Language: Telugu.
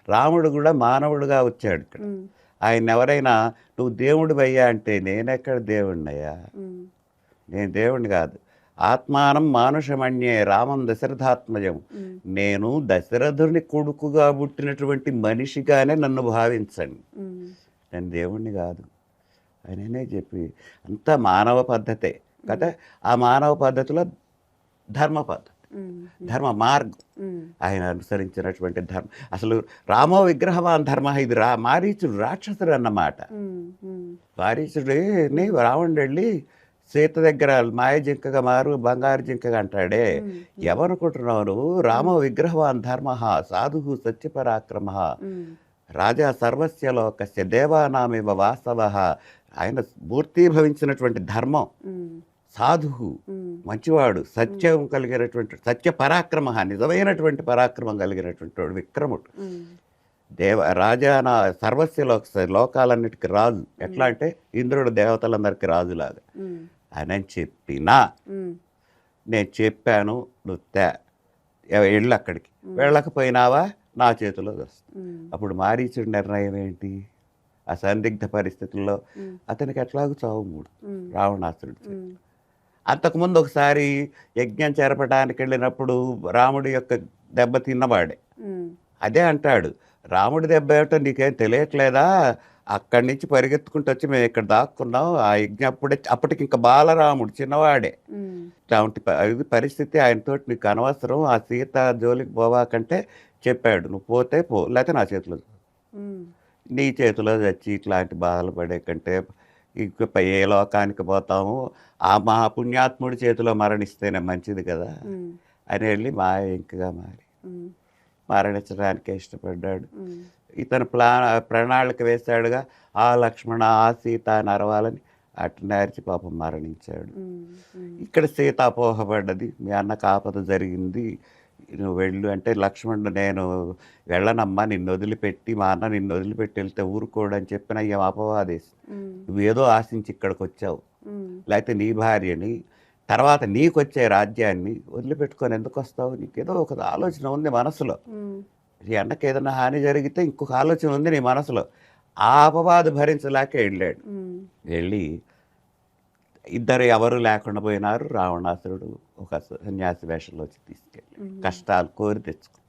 రాముడు కూడా మానవుడుగా వచ్చాడు ఇక్కడ. ఆయన ఎవరైనా నువ్వు దేవుడివయ్యా అంటే నేనెక్కడ దేవుడినయ్యా, నేను దేవుడిని కాదు. ఆత్మానం మానుషమణ్యే రామం దశరథాత్మజం, నేను దశరథుని కొడుకుగా పుట్టినటువంటి మనిషిగానే నన్ను భావించండి, నేను దేవుణ్ణి కాదు ఆయననే చెప్పి. అంతా మానవ పద్ధతే కదా. ఆ మానవ పద్ధతిలో ధర్మ పద్ధతి, ధర్మ మార్గం ఆయన అనుసరించినటువంటి ధర్మం. అసలు రామో విగ్రహవాన్ ధర్మ, ఇది మారీచుడు రాక్షసుడు అన్నమాట. మారీచుడే రావణుడు వెళ్ళి సీత దగ్గర మాయ జింకగా మారు బంగారు జింకగా అంటాడే, ఎవరనుకుంటున్నావు నువ్వు? రామో విగ్రహవాన్ ధర్మ సాధు సత్యపరాక్రమ రాజా సర్వస్య లోకస్య దేవానామివ వాస్తవ. ఆయన మూర్తీభవించినటువంటి ధర్మం, సాధువు మంచివాడు, సత్యం కలిగినటువంటి సత్య పరాక్రమ, నిజమైనటువంటి పరాక్రమం కలిగినటువంటి వాడు విక్రముడు. రాజానా సర్వస్య లోకాలన్నిటికీ రాజు. ఎట్లా అంటే ఇంద్రుడు దేవతలందరికీ రాజులాగా. ఆయన చెప్పినా నేను చెప్పాను నువ్వు వెళ్ళు అక్కడికి, వెళ్ళకపోయినావా నా చేతిలో వస్తుంది. అప్పుడు మారీచుడి నిర్ణయం ఏంటి? ఆ సందిగ్ధ పరిస్థితుల్లో అతనికి ఎట్లాగూ చావు మూడు రావణాసురుడు. అంతకుముందు ఒకసారి యజ్ఞం చేరపడానికి వెళ్ళినప్పుడు రాముడి యొక్క దెబ్బ తిన్నవాడే. అదే అంటాడు, రాముడి దెబ్బ ఏమిటో నీకేం తెలియట్లేదా? అక్కడి నుంచి పరిగెత్తుకుంటూ వచ్చి మేము ఇక్కడ దాక్కున్నాం. ఆ యజ్ఞం అప్పటికి ఇంకా బాలరాముడు చిన్నవాడే. ఇది పరిస్థితి, ఆయనతోటి నీకు అనవసరం, ఆ సీత జోలికి పోవాకంటే చెప్పాడు, నువ్వు పోతే పో, లేకపోతే నా చేతిలో, నీ చేతిలో చచ్చి ఇట్లాంటి బాధలు పడే కంటే ఇంక ఏ లోకానికి పోతాము, ఆ మహాపుణ్యాత్ముడి చేతిలో మరణిస్తేనే మంచిది కదా అని వెళ్ళి ఇంకగా మరణించడానికే ఇష్టపడ్డాడు. ఇతను ప్రణాళిక వేశాడుగా, ఆ లక్ష్మణ ఆ సీత నరవాలని, అటు నేర్చి పాపం మరణించాడు. ఇక్కడ సీత అపోహపడ్డది, మీ అన్నకు ఆపద జరిగింది, నువ్వు వెళ్ళు అంటే, లక్ష్మణుడు నేను వెళ్ళనమ్మా, నిన్ను వదిలిపెట్టి, మా అన్న నిన్ను వదిలిపెట్టి వెళ్తే ఊరుకోడు అని చెప్పిన ఏం అపవాదేసి, నువ్వేదో ఆశించి ఇక్కడికి వచ్చావు, లేకపోతే నీ భార్యని తర్వాత నీకు వచ్చే రాజ్యాన్ని వదిలిపెట్టుకొని ఎందుకు వస్తావు? నీకేదో ఒక ఆలోచన ఉంది మనసులో, నీ అన్నకి ఏదైనా హాని జరిగితే ఇంకొక ఆలోచన ఉంది నీ మనసులో. ఆ అపవాదు భరించలేక వెళ్ళాడు. వెళ్ళి ఇద్దరు ఎవరు లేకుండా పోయినారు. రావణాసురుడు ఒక సన్యాసి వేషంలో వచ్చి తీసుకెళ్ళి కష్టాలు కోరి తెచ్చుకో.